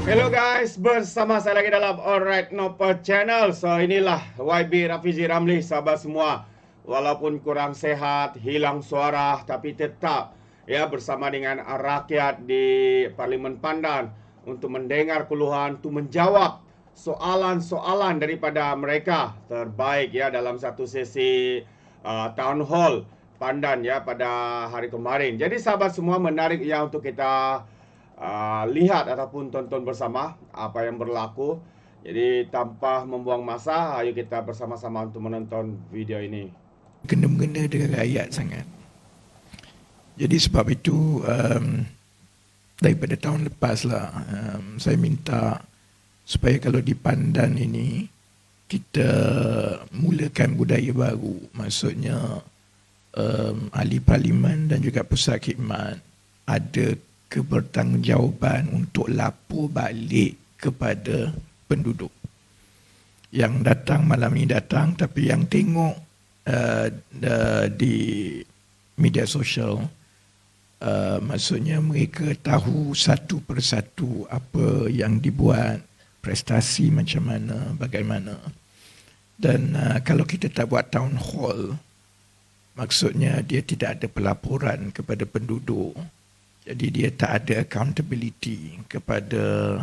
Hello guys, bersama saya lagi dalam Alright Noper Channel. So inilah YB Rafizi Ramli, sahabat semua. Walaupun kurang sehat, hilang suara, tapi tetap ya bersama dengan rakyat di Parlimen Pandan untuk mendengar keluhan, untuk menjawab soalan-soalan daripada mereka. Terbaik ya dalam satu sesi Town Hall Pandan ya pada hari kemarin. Jadi sahabat semua, menarik ya untuk kita lihat ataupun tonton bersama apa yang berlaku. Jadi tanpa membuang masa, ayo kita bersama-sama untuk menonton video ini. Kena-mengena dengan rakyat sangat. Jadi sebab itu daripada tahun lepas lah saya minta supaya kalau di Pandan ini kita mulakan budaya baru. Maksudnya ahli parlimen dan juga pusat khidmat ada kebertanggungjawaban untuk lapor balik kepada penduduk. Yang datang malam ini datang, tapi yang tengok di media sosial, maksudnya mereka tahu satu persatu apa yang dibuat, prestasi macam mana, bagaimana. Dan kalau kita tak buat town hall, maksudnya dia tidak ada pelaporan kepada penduduk. Jadi dia tak ada accountability kepada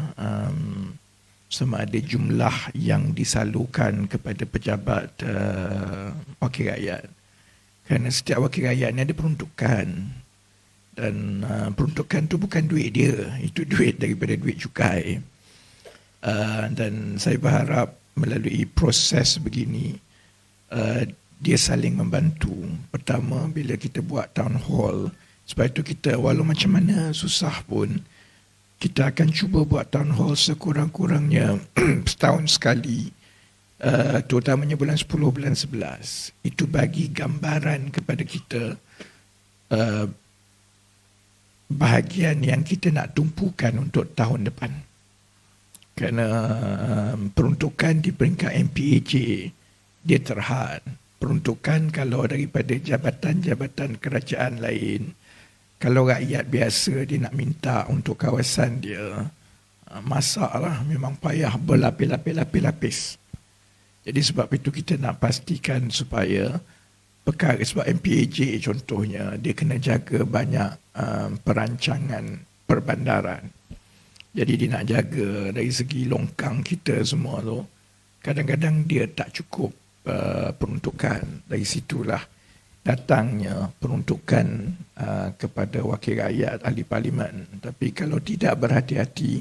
sama ada jumlah yang disalurkan kepada pejabat wakil rakyat. Kerana setiap wakil rakyat ni ada peruntukan. Dan peruntukan tu bukan duit dia. Itu duit daripada duit cukai. Dan saya berharap melalui proses begini, dia saling membantu. Pertama, bila kita buat town hall, sebab itu kita walau macam mana susah pun, kita akan cuba buat town hall sekurang-kurangnya setahun sekali, terutamanya bulan 10, bulan 11. Itu bagi gambaran kepada kita bahagian yang kita nak tumpukan untuk tahun depan. Kerana peruntukan di peringkat MPAJ dia terhad. Peruntukan kalau daripada jabatan-jabatan kerajaan lain, kalau rakyat biasa dia nak minta untuk kawasan dia, masalah memang payah berlapis-lapis. Jadi sebab itu kita nak pastikan supaya perkara, sebab MPAJ contohnya, dia kena jaga banyak perancangan perbandaran. Jadi dia nak jaga dari segi longkang kita semua tu, kadang-kadang dia tak cukup peruntukan. Dari situlah datangnya peruntukan kepada wakil rakyat, ahli parlimen. Tapi kalau tidak berhati-hati,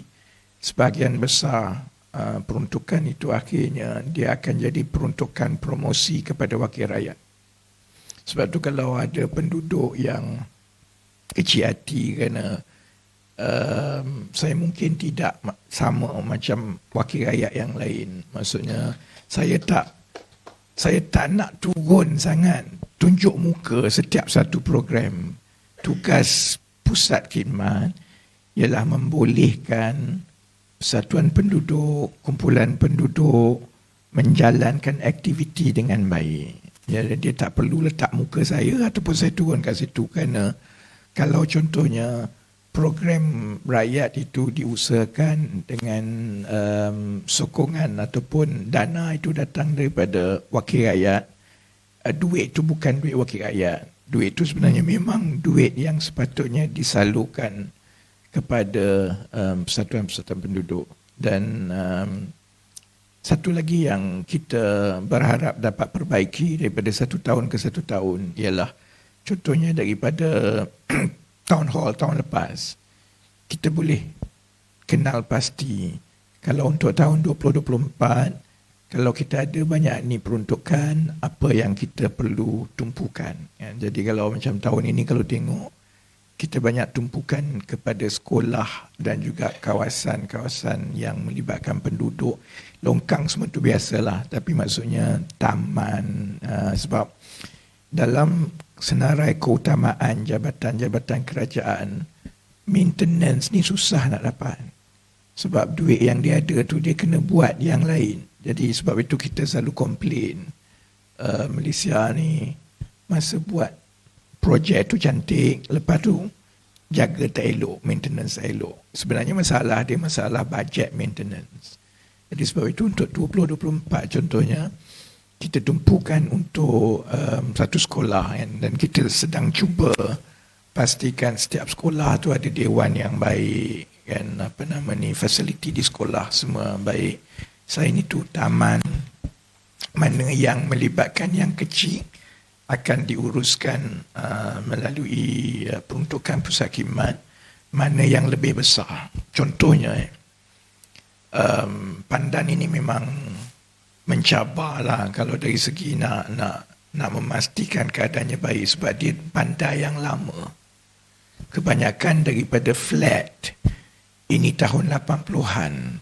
sebahagian besar peruntukan itu akhirnya dia akan jadi peruntukan promosi kepada wakil rakyat. Sebab tu kalau ada penduduk yang kecil hati kerana saya mungkin tidak sama macam wakil rakyat yang lain. Maksudnya saya tak nak turun sangat, tunjuk muka setiap satu program. Tugas pusat khidmat ialah membolehkan persatuan penduduk, kumpulan penduduk menjalankan aktiviti dengan baik. Jadi dia tak perlu letak muka saya ataupun saya turun kat situ, kerana kalau contohnya program rakyat itu diusahakan dengan sokongan ataupun dana itu datang daripada wakil rakyat, duit itu bukan duit wakil rakyat. Duit itu sebenarnya memang duit yang sepatutnya disalurkan kepada persatuan-persatuan penduduk. Dan satu lagi yang kita berharap dapat perbaiki daripada satu tahun ke satu tahun ialah contohnya daripada town hall tahun lepas, kita boleh kenal pasti kalau untuk tahun 2024, kalau kita ada banyak ni peruntukan, apa yang kita perlu tumpukan. Ya, jadi kalau macam tahun ini kalau tengok, kita banyak tumpukan kepada sekolah dan juga kawasan-kawasan yang melibatkan penduduk. Longkang semua tu biasalah, tapi maksudnya taman, sebab dalam senarai keutamaan jabatan-jabatan kerajaan, maintenance ni susah nak dapat. Sebab duit yang dia ada tu dia kena buat yang lain. Jadi sebab itu kita selalu komplain, Malaysia ni masa buat projek tu cantik, lepas tu jaga tak elok, maintenance tak elok. Sebenarnya masalah dia masalah budget maintenance. Jadi sebab itu untuk 2024 contohnya, kita tumpukan untuk satu sekolah kan, dan kita sedang cuba pastikan setiap sekolah tu ada dewan yang baik kan, fasiliti di sekolah semua baik. Selain itu taman mana yang melibatkan yang kecil akan diuruskan melalui peruntukan pusat khidmat, mana yang lebih besar. Contohnya Pandan ini memang mencabarlah kalau dari segi nak memastikan keadaannya baik, sebab dia bandar yang lama. Kebanyakan daripada flat ini tahun 80-an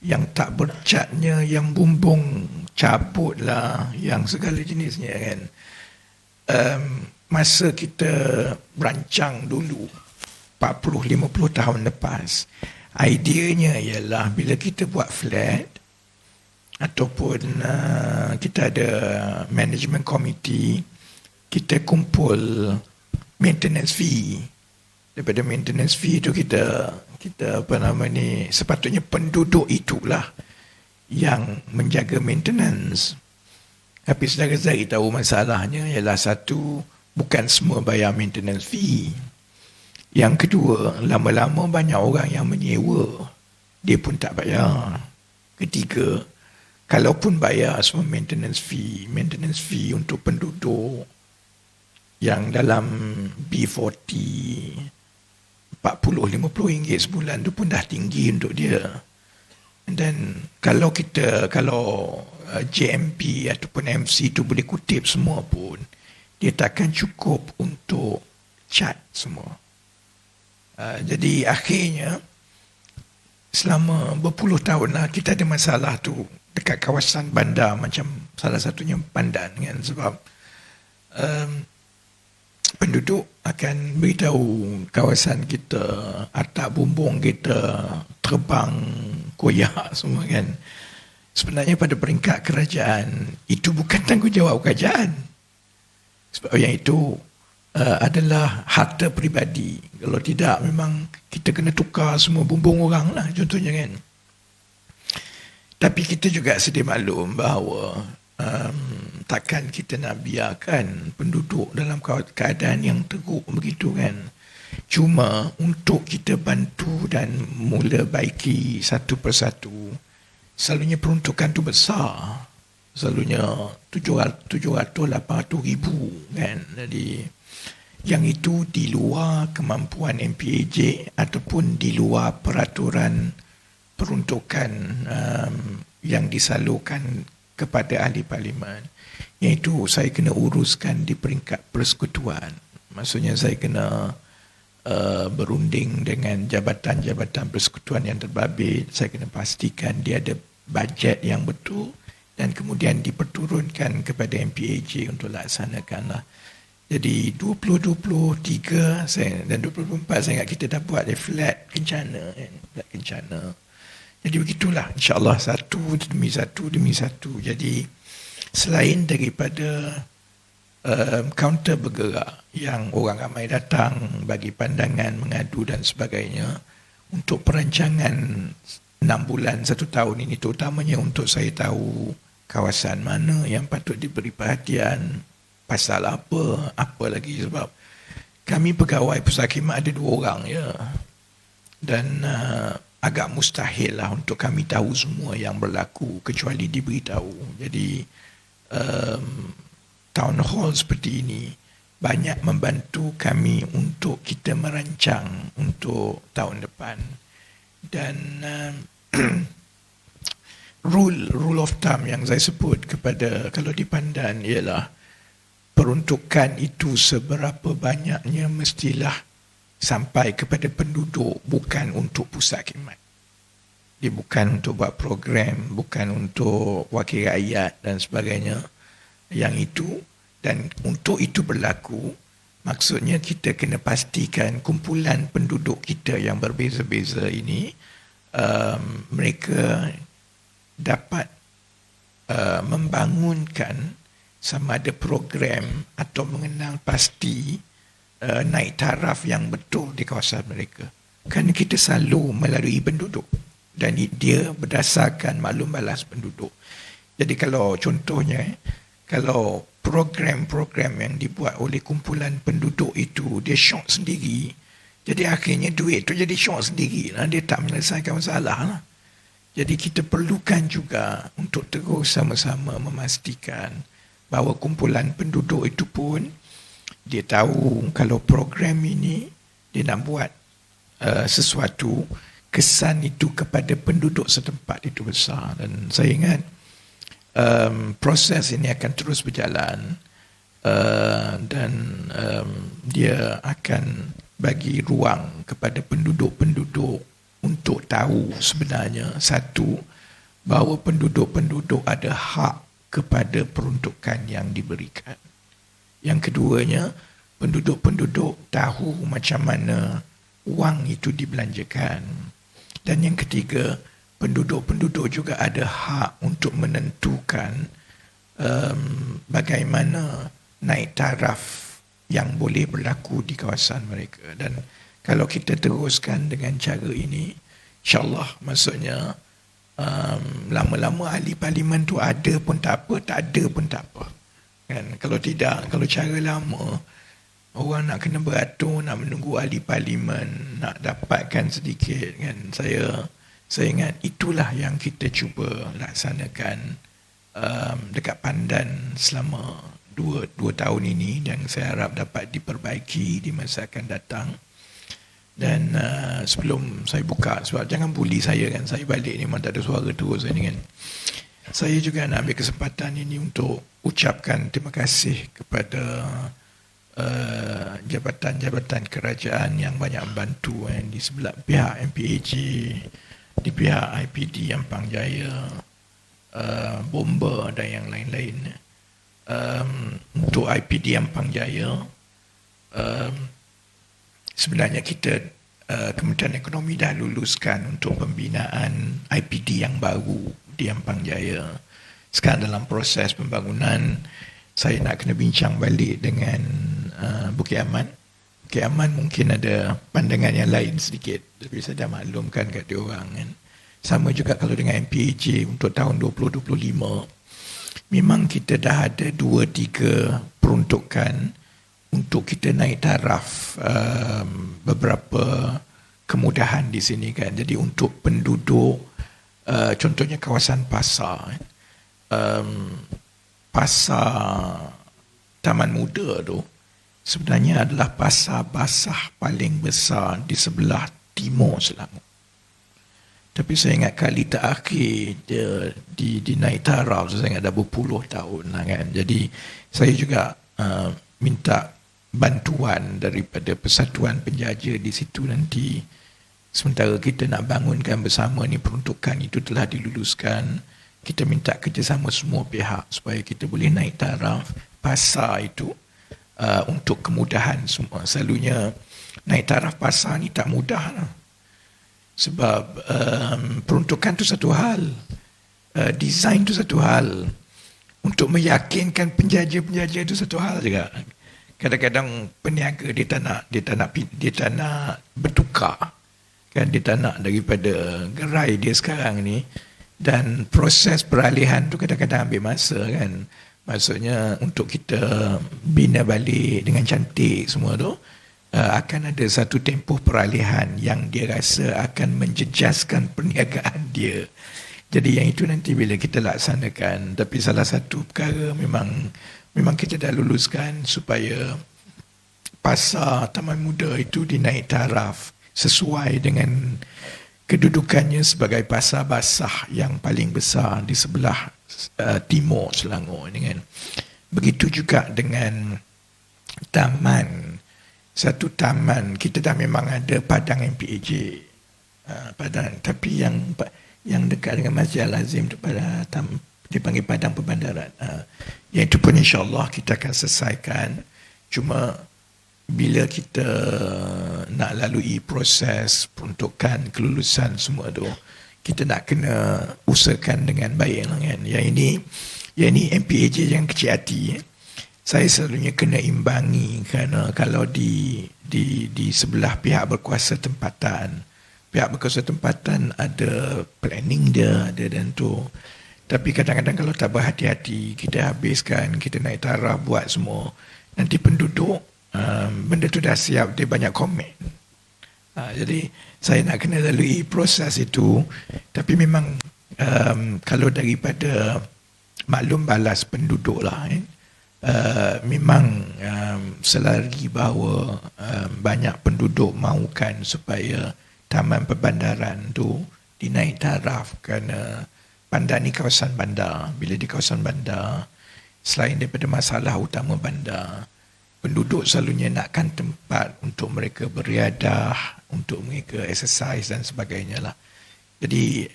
yang tak bercatnya, yang bumbung cabut lah, yang segala jenisnya kan. Masa kita rancang dulu 40-50 tahun lepas, ideanya ialah bila kita buat flat ataupun kita ada management committee, kita kumpul maintenance fee. Daripada maintenance fee itu kita sepatutnya penduduk itulah yang menjaga maintenance. Tapi saudara-saudari tahu masalahnya ialah satu, bukan semua bayar maintenance fee. Yang kedua, lama-lama banyak orang yang menyewa, dia pun tak bayar. Ketiga, kalaupun bayar semua maintenance fee untuk penduduk yang dalam B40, 40-50 ringgit sebulan tu pun dah tinggi untuk dia. Dan kalau JMP ataupun MC tu boleh kutip semua pun, dia takkan cukup untuk cat semua. Jadi akhirnya selama berpuluh tahun lah kita ada masalah tu dekat kawasan bandar, macam salah satunya Pandan kan, sebab penduduk akan beritahu kawasan kita, atap bumbung kita terbang koyak semua kan. Sebenarnya pada peringkat kerajaan itu bukan tanggungjawab kerajaan, sebab yang itu adalah harta peribadi. Kalau tidak, memang kita kena tukar semua bumbung orang lah contohnya kan. Tapi kita juga sedia maklum bahawa takkan kita nak biarkan penduduk dalam keadaan yang teruk begitu kan. Cuma untuk kita bantu dan mula baiki satu persatu, selalunya peruntukan tu besar. Selalunya 700-800 ribu kan. Jadi yang itu di luar kemampuan MPAJ ataupun di luar peraturan peruntukan yang disalurkan kepada ahli parlimen. Yang itu saya kena uruskan di peringkat persekutuan. Maksudnya saya kena berunding dengan jabatan-jabatan persekutuan yang terbabit. Saya kena pastikan dia ada bajet yang betul dan kemudian diperturunkan kepada MPAJ untuk laksanakanlah. Jadi 2023 dan 2024 saya ingat kita dah buat flat kencana. Flat kencana. Jadi begitulah, insyaAllah satu demi satu. Jadi selain daripada kaunter bergerak yang orang ramai datang bagi pandangan, mengadu dan sebagainya, untuk perancangan 6 bulan 1 tahun ini, terutamanya untuk saya tahu kawasan mana yang patut diberi perhatian, pasal apa lagi, sebab kami pegawai pusat khidmat ada 2 orang ya, dan agak mustahil lah untuk kami tahu semua yang berlaku kecuali diberitahu. Jadi town hall seperti ini banyak membantu kami untuk kita merancang untuk tahun depan. Dan rule of thumb yang saya sebut kepada kalau di Pandan ialah peruntukan itu seberapa banyaknya mestilah sampai kepada penduduk, bukan untuk pusat khidmat. Dia bukan untuk buat program, bukan untuk wakil rakyat dan sebagainya. Yang itu, dan untuk itu berlaku, maksudnya kita kena pastikan kumpulan penduduk kita yang berbeza-beza ini, mereka dapat membangunkan sama ada program atau mengenal pasti naik taraf yang betul di kawasan mereka. Kerana kita selalu melalui penduduk dan dia berdasarkan maklum balas penduduk. Jadi kalau contohnya, kalau program-program yang dibuat oleh kumpulan penduduk itu dia syok sendiri, jadi akhirnya duit itu jadi syok sendiri lah, dia tak menyelesaikan masalah lah. Jadi kita perlukan juga untuk terus sama-sama memastikan bahawa kumpulan penduduk itu pun dia tahu kalau program ini dia nak buat sesuatu, kesan itu kepada penduduk setempat itu besar. Dan saya ingat proses ini akan terus berjalan dan dia akan bagi ruang kepada penduduk-penduduk untuk tahu sebenarnya, satu, bahawa penduduk-penduduk ada hak kepada peruntukan yang diberikan. Yang keduanya, penduduk-penduduk tahu macam mana wang itu dibelanjakan. Dan yang ketiga, penduduk-penduduk juga ada hak untuk menentukan bagaimana naik taraf yang boleh berlaku di kawasan mereka. Dan kalau kita teruskan dengan cara ini, insyaAllah maksudnya lama-lama ahli parlimen tu ada pun tak apa, tak ada pun tak apa. Kan? Kalau tidak, kalau cara lama, orang nak kena beratur, nak menunggu ahli parlimen, nak dapatkan sedikit. Kan? Saya ingat itulah yang kita cuba laksanakan dekat Pandan selama 2 tahun ini, dan saya harap dapat diperbaiki di masa akan datang. Dan sebelum saya buka, sebab jangan bully saya kan, saya balik ni memang tak ada suara terus ni kan. Saya juga nak ambil kesempatan ini untuk ucapkan terima kasih kepada jabatan-jabatan kerajaan yang banyak membantu di sebelah pihak MPAJ, di pihak IPD Ampang Jaya, Bomba dan yang lain-lain. Untuk IPD Ampang Jaya, sebenarnya kita Kementerian Ekonomi dah luluskan untuk pembinaan IPD yang baru di Ampang Jaya. Sekarang dalam proses pembangunan, saya nak kena bincang balik dengan Bukit Aman. Bukit Aman mungkin ada pandangan yang lain sedikit, tapi saya dah maklumkan kat dia orang kan. Sama juga kalau dengan MPAJ untuk tahun 2025, memang kita dah ada 2-3 peruntukan untuk kita naik taraf beberapa kemudahan di sini kan. Jadi untuk penduduk, contohnya kawasan pasar, pasar Taman Muda tu sebenarnya adalah pasar basah paling besar di sebelah timur Selangor. Tapi saya ingat kali terakhir dia naik taraf, saya ingat dah berpuluh tahun lah kan. Jadi saya juga minta bantuan daripada Persatuan Penjaja di situ nanti. Sementara kita nak bangunkan bersama ni, peruntukan itu telah diluluskan. Kita minta kerjasama semua pihak supaya kita boleh naik taraf pasar itu untuk kemudahan semua. Selalunya naik taraf pasar ni tak mudah lah. Sebab peruntukan tu satu hal, design tu satu hal, untuk meyakinkan penjaja-penjaja itu satu hal juga. Kadang-kadang peniaga dia tak nak bertukar kan, dia tak nak daripada gerai dia sekarang ni, dan proses peralihan tu kadang-kadang ambil masa kan. Maksudnya untuk kita bina balik dengan cantik semua tu, akan ada satu tempoh peralihan yang dia rasa akan menjejaskan perniagaan dia. Jadi yang itu nanti bila kita laksanakan. Tapi salah satu perkara memang kita dah luluskan supaya pasar Taman Muda itu dinaik taraf sesuai dengan kedudukannya sebagai pasar basah yang paling besar di sebelah timur Selangor ini kan. Begitu juga dengan taman. Satu taman, kita dah memang ada padang MPAJ, padang, tapi yang dekat dengan Masjid Al-Azim tu dipanggil padang perbandaran. Yang itu pun insyaAllah kita akan selesaikan. Cuma bila kita nak lalui proses peruntukan, kelulusan semua tu, kita nak kena usahakan dengan baik lah kan. Yang ini MPAJ yang kecil hati. saya selalunya kena imbangi kerana kalau di sebelah pihak berkuasa tempatan, ada planning dia, ada dan tu. Tapi kadang-kadang kalau tak berhati-hati, kita habiskan, kita naik taraf buat semua, nanti penduduk benda tu dah siap, dia banyak komen. Jadi saya nak kena lalui proses itu. Tapi memang kalau daripada maklum balas penduduk lah, memang selari bahawa banyak penduduk mahukan supaya taman perbandaran tu dinaik taraf kerana bandar ni kawasan bandar. Bila di kawasan bandar, selain daripada masalah utama bandar, penduduk selalunya nakkan tempat untuk mereka beriadah, untuk mereka exercise dan sebagainya lah. Jadi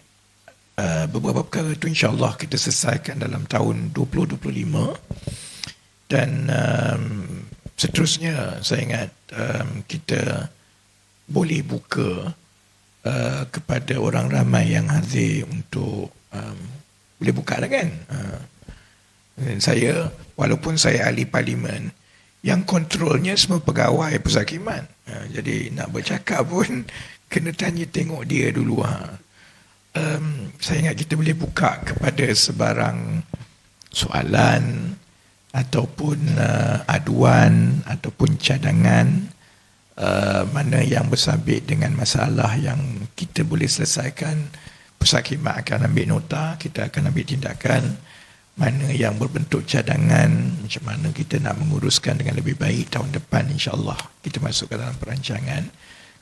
beberapa perkara itu insyaAllah kita selesaikan dalam tahun 2025. Dan seterusnya saya ingat kita boleh buka kepada orang ramai yang hadir untuk boleh buka lah kan. Saya, walaupun saya ahli parlimen, yang kontrolnya semua pegawai Pershakiman. Jadi nak bercakap pun kena tanya tengok dia dulu. Saya ingat kita boleh buka kepada sebarang soalan ataupun aduan ataupun cadangan mana yang bersabit dengan masalah yang kita boleh selesaikan. Pershakiman akan ambil nota, kita akan ambil tindakan. Mana yang berbentuk cadangan, macam mana kita nak menguruskan dengan lebih baik tahun depan, insyaAllah kita masuk ke dalam perancangan.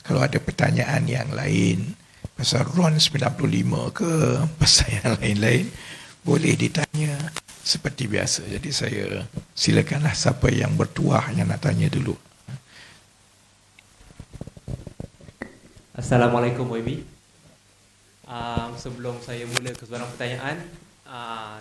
Kalau ada pertanyaan yang lain pasal RON 95 ke pasal yang lain-lain, boleh ditanya seperti biasa. Jadi saya silakanlah siapa yang bertuah yang nak tanya dulu. Assalamualaikum YB. Sebelum saya mula ke sebarang pertanyaan,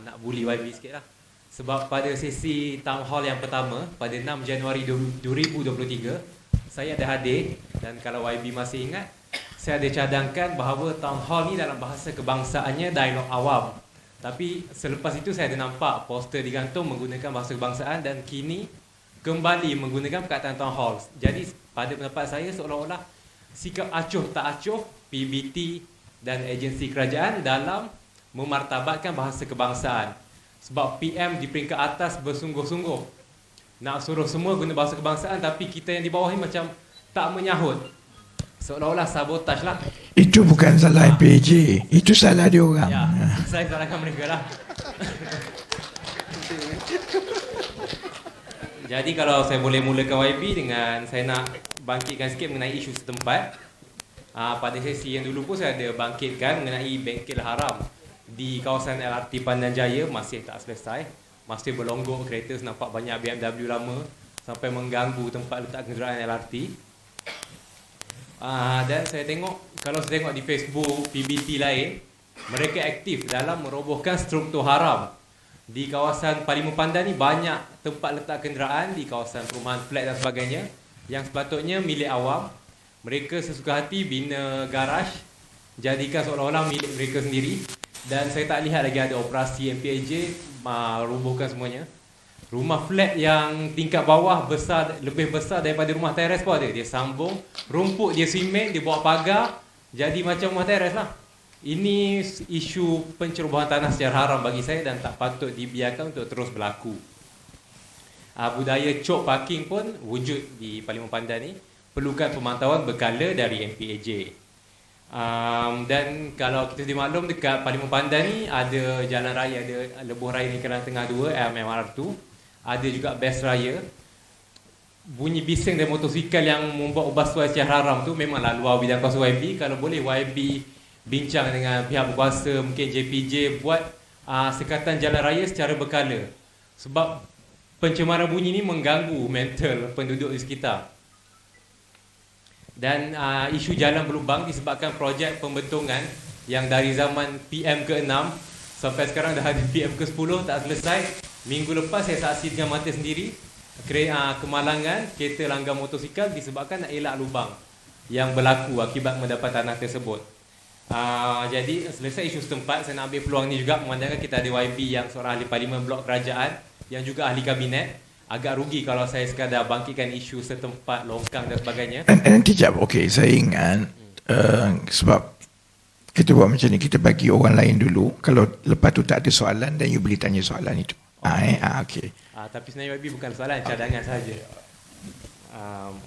nak bully YB sikit lah. Sebab pada sesi town hall yang pertama pada 6 Januari 2023, saya ada hadir, dan kalau YB masih ingat, saya ada cadangkan bahawa town hall ni dalam bahasa kebangsaannya dialog awam. Tapi selepas itu saya ada nampak poster digantung menggunakan bahasa kebangsaan, dan kini kembali menggunakan perkataan town hall. Jadi pada pendapat saya seolah-olah sikap acuh tak acuh PBT dan agensi kerajaan dalam memartabatkan bahasa kebangsaan. Sebab PM di peringkat atas bersungguh-sungguh nak suruh semua guna bahasa kebangsaan, tapi kita yang di bawah ni macam tak menyahut. Seolah-olah sabotaj lah. Itu bukan salah PJ, itu salah dia orang. Ya, saya salahkan mereka lah. Jadi kalau saya boleh mulakan YB dengan saya nak bangkitkan sikit mengenai isu setempat. Pada sesi yang dulu pun saya ada bangkitkan mengenai bengkel haram di kawasan LRT Pandan Jaya, masih tak selesai. Masih berlonggok kereta, nampak banyak BMW lama sampai mengganggu tempat letak kenderaan LRT. Dan saya tengok, kalau saya tengok di Facebook PBT lain, mereka aktif dalam merobohkan struktur haram. Di kawasan Parlimen Pandan ni banyak tempat letak kenderaan di kawasan perumahan flat dan sebagainya yang sepatutnya milik awam. Mereka sesuka hati bina garaj, jadikan seolah-olah milik mereka sendiri. Dan saya tak lihat lagi ada operasi MPAJ robohkan semuanya. Rumah flat yang tingkat bawah lebih besar daripada rumah teres pun ada. Dia sambung, rumput dia simen, dia bawa pagar, jadi macam rumah teres lah. Ini isu pencerobohan tanah secara haram bagi saya dan tak patut dibiarkan untuk terus berlaku. Budaya cop parking pun wujud di Parlimen Pandan ni. Perlukan pemantauan berkala dari MPAJ. Dan kalau kita dimaklum dekat Parlimen Pandan ni ada jalan raya, ada lebuh raya ni Kelang Tengah 2, MMR2. Ada juga best raya. Bunyi bising dari motosikal yang membuat ubah suai secara haram tu memanglah luar bidang kuasa YB. Kalau boleh YB bincang dengan pihak berkuasa, mungkin JPJ buat sekatan jalan raya secara berkala. Sebab pencemaran bunyi ni mengganggu mental penduduk di sekitar. Dan isu jalan berlubang disebabkan projek pembentungan yang dari zaman PM ke-6 sampai sekarang dah ada PM ke-10 tak selesai. Minggu lepas saya saksi dengan mata sendiri kemalangan kereta langgar motosikal disebabkan nak elak lubang yang berlaku akibat mendapat tanah tersebut. Jadi selesai isu setempat, saya nak ambil peluang ni juga memandangkan kita ada YB yang seorang ahli parlimen blok kerajaan yang juga ahli kabinet. agak rugi kalau saya sekadar bangkitkan isu setempat, longkang dan sebagainya. Nanti jap, okey, saya ingat sebab kita buat macam ni, kita bagi orang lain dulu, kalau lepas tu tak ada soalan, dan you boleh tanya soalan itu. Okey. Tapi sebenarnya YB bukan soalan, cadangan saja.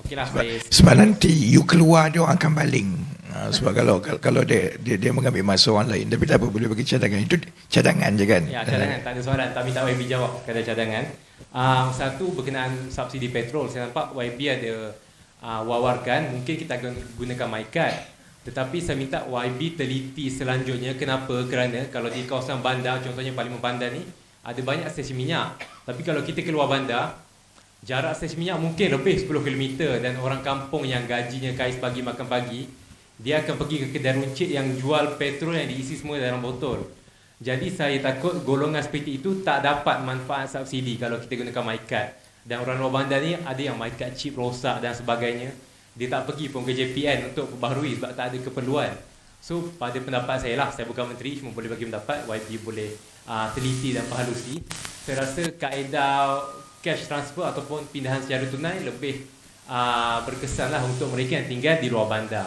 Okeylah, saya... Sebab nanti you keluar, dia orang akan baling. Sebab kalau dia mengambil masa orang lain, tapi tak apa, boleh bagi cadangan. Itu cadangan je kan? Ya, cadangan, tak ada soalan. Tak minta YB jawab kata cadangan. Satu, berkenaan subsidi petrol. Saya nampak YB ada wawarkan, mungkin kita akan gunakan MyCard. Tetapi saya minta YB teliti selanjutnya. Kenapa? Kerana kalau di kawasan bandar, contohnya Parlimen Bandar ni, ada banyak stesen minyak. Tapi kalau kita keluar bandar, jarak stesen minyak mungkin lebih 10 km, dan orang kampung yang gajinya kais pagi makan pagi, dia akan pergi ke kedai runcit yang jual petrol yang diisi semua dalam botol. Jadi saya takut golongan seperti itu tak dapat manfaat subsidi kalau kita gunakan MyCard. Dan orang luar bandar ni ada yang MyCard chip rosak dan sebagainya. Dia tak pergi pun ke JPN untuk perbaharui sebab tak ada keperluan. So pada pendapat saya lah, saya bukan menteri, cuma boleh bagi pendapat, YB boleh teliti dan perhalusi. Saya rasa kaedah cash transfer ataupun pindahan secara tunai lebih berkesan lah untuk mereka yang tinggal di luar bandar.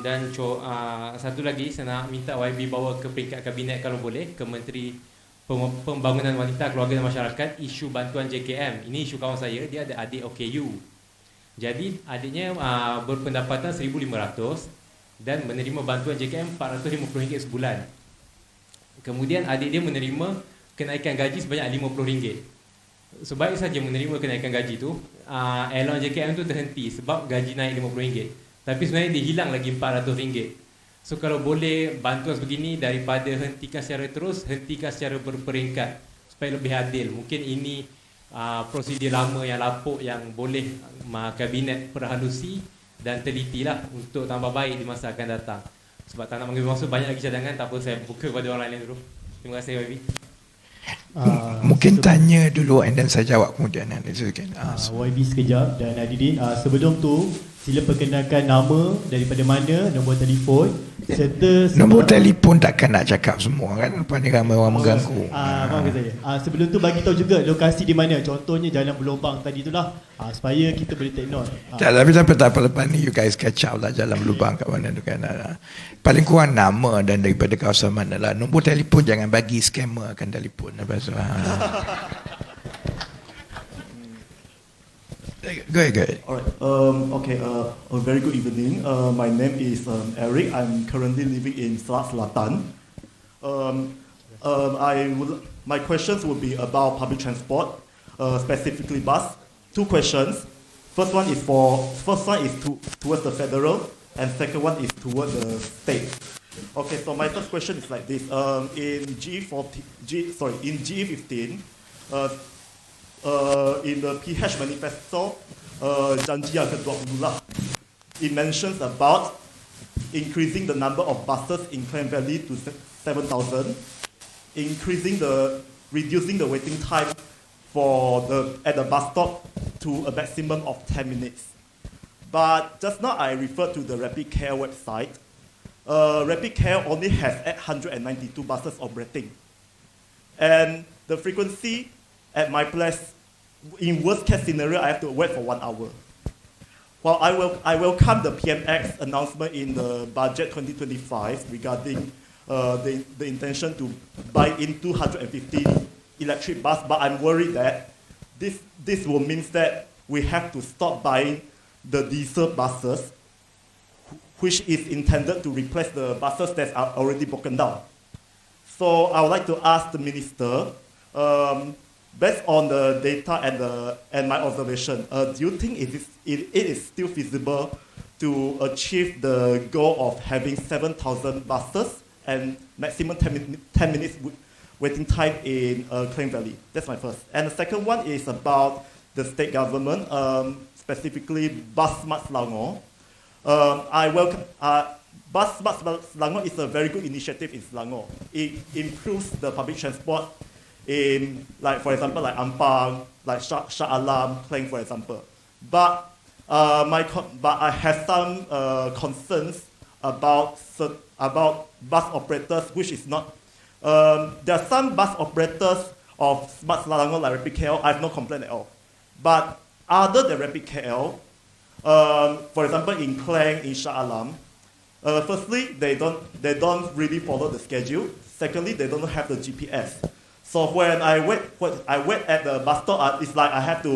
Dan satu lagi, saya nak minta YB bawa ke peringkat kabinet kalau boleh, ke Menteri Pembangunan Wanita, Keluarga dan Masyarakat, isu bantuan JKM. Ini isu kawan saya, dia ada adik OKU. Jadi adiknya berpendapatan 1,500 dan menerima bantuan JKM RM450 sebulan. Kemudian adik dia menerima kenaikan gaji sebanyak RM50. Sebaik saja menerima kenaikan gaji tu, allowance JKM tu terhenti sebab gaji naik RM50. Tapi sebenarnya dia hilang lagi RM400. So kalau boleh bantuan sebegini, daripada hentikan secara terus, hentikan secara berperingkat supaya lebih adil. Mungkin ini prosedur lama yang lapuk yang boleh kabinet perhalusi dan telitilah untuk tambah baik di masa akan datang. Sebab tak nak mengambil masa, banyak lagi cadangan, tak apa, saya buka pada orang lain dulu. Terima kasih YB. Mungkin tanya dulu and then saya jawab kemudian. YB sekejap, dan Adidin, sebelum tu sila perkenalkan nama, daripada mana, nombor telefon, serta nombor telefon takkan nak cakap semua kan, lepas ni ramai orang mengganggu. Maafkan saya. Sebelum tu bagi tahu juga lokasi di mana, contohnya Jalan Berlubang tadi tu lah, supaya kita boleh take note. Tapi tak apa, lepas ni you guys catch up lah Jalan Berlubang kat mana tu kan. Paling kurang nama dan daripada kawasan mana lah. Nombor telefon jangan bagi scammer akan telefon. Go ahead. Alright. A very good evening. My name is Eric. I'm currently living in Selat Selatan. My questions would be about public transport, specifically bus. Two questions. First one is towards the federal, and second one is towards the state. Okay, so my first question is like this. In GE15. In the PH manifesto, janji yang ke-20 lah, it mentions about increasing the number of buses in Klang Valley to 7,000, reducing the waiting time at the bus stop to a maximum of 10 minutes. But just now I referred to the Rapid Care website. Rapid Care only has 892 buses operating, and the frequency at my place, in worst case scenario, I have to wait for 1 hour. While I welcome the PMX announcement in the budget 2025 regarding the intention to buy in 250 electric bus, but I'm worried that this will mean that we have to stop buying the diesel buses, which is intended to replace the buses that are already broken down. So I would like to ask the minister, based on the data and my observation, do you think it is still feasible to achieve the goal of having 7,000 buses and maximum 10 minutes waiting time in Klang Valley? That's my first. And the second one is about the state government, specifically Bus Smart Selangor. I welcome Bus Smart Selangor is a very good initiative in Selangor. It improves the public transport in, like, for example, like Ampang, like Shah Alam, Klang, for example. But I have some concerns about bus operators, which is not. There are some bus operators of Smart Selangor like Rapid KL, I have no complaint at all. But other than Rapid KL, for example, in Klang, in Shah Alam, firstly, they don't really follow the schedule. Secondly, they don't have the GPS. So when I wait at the bus stop, it's like I have to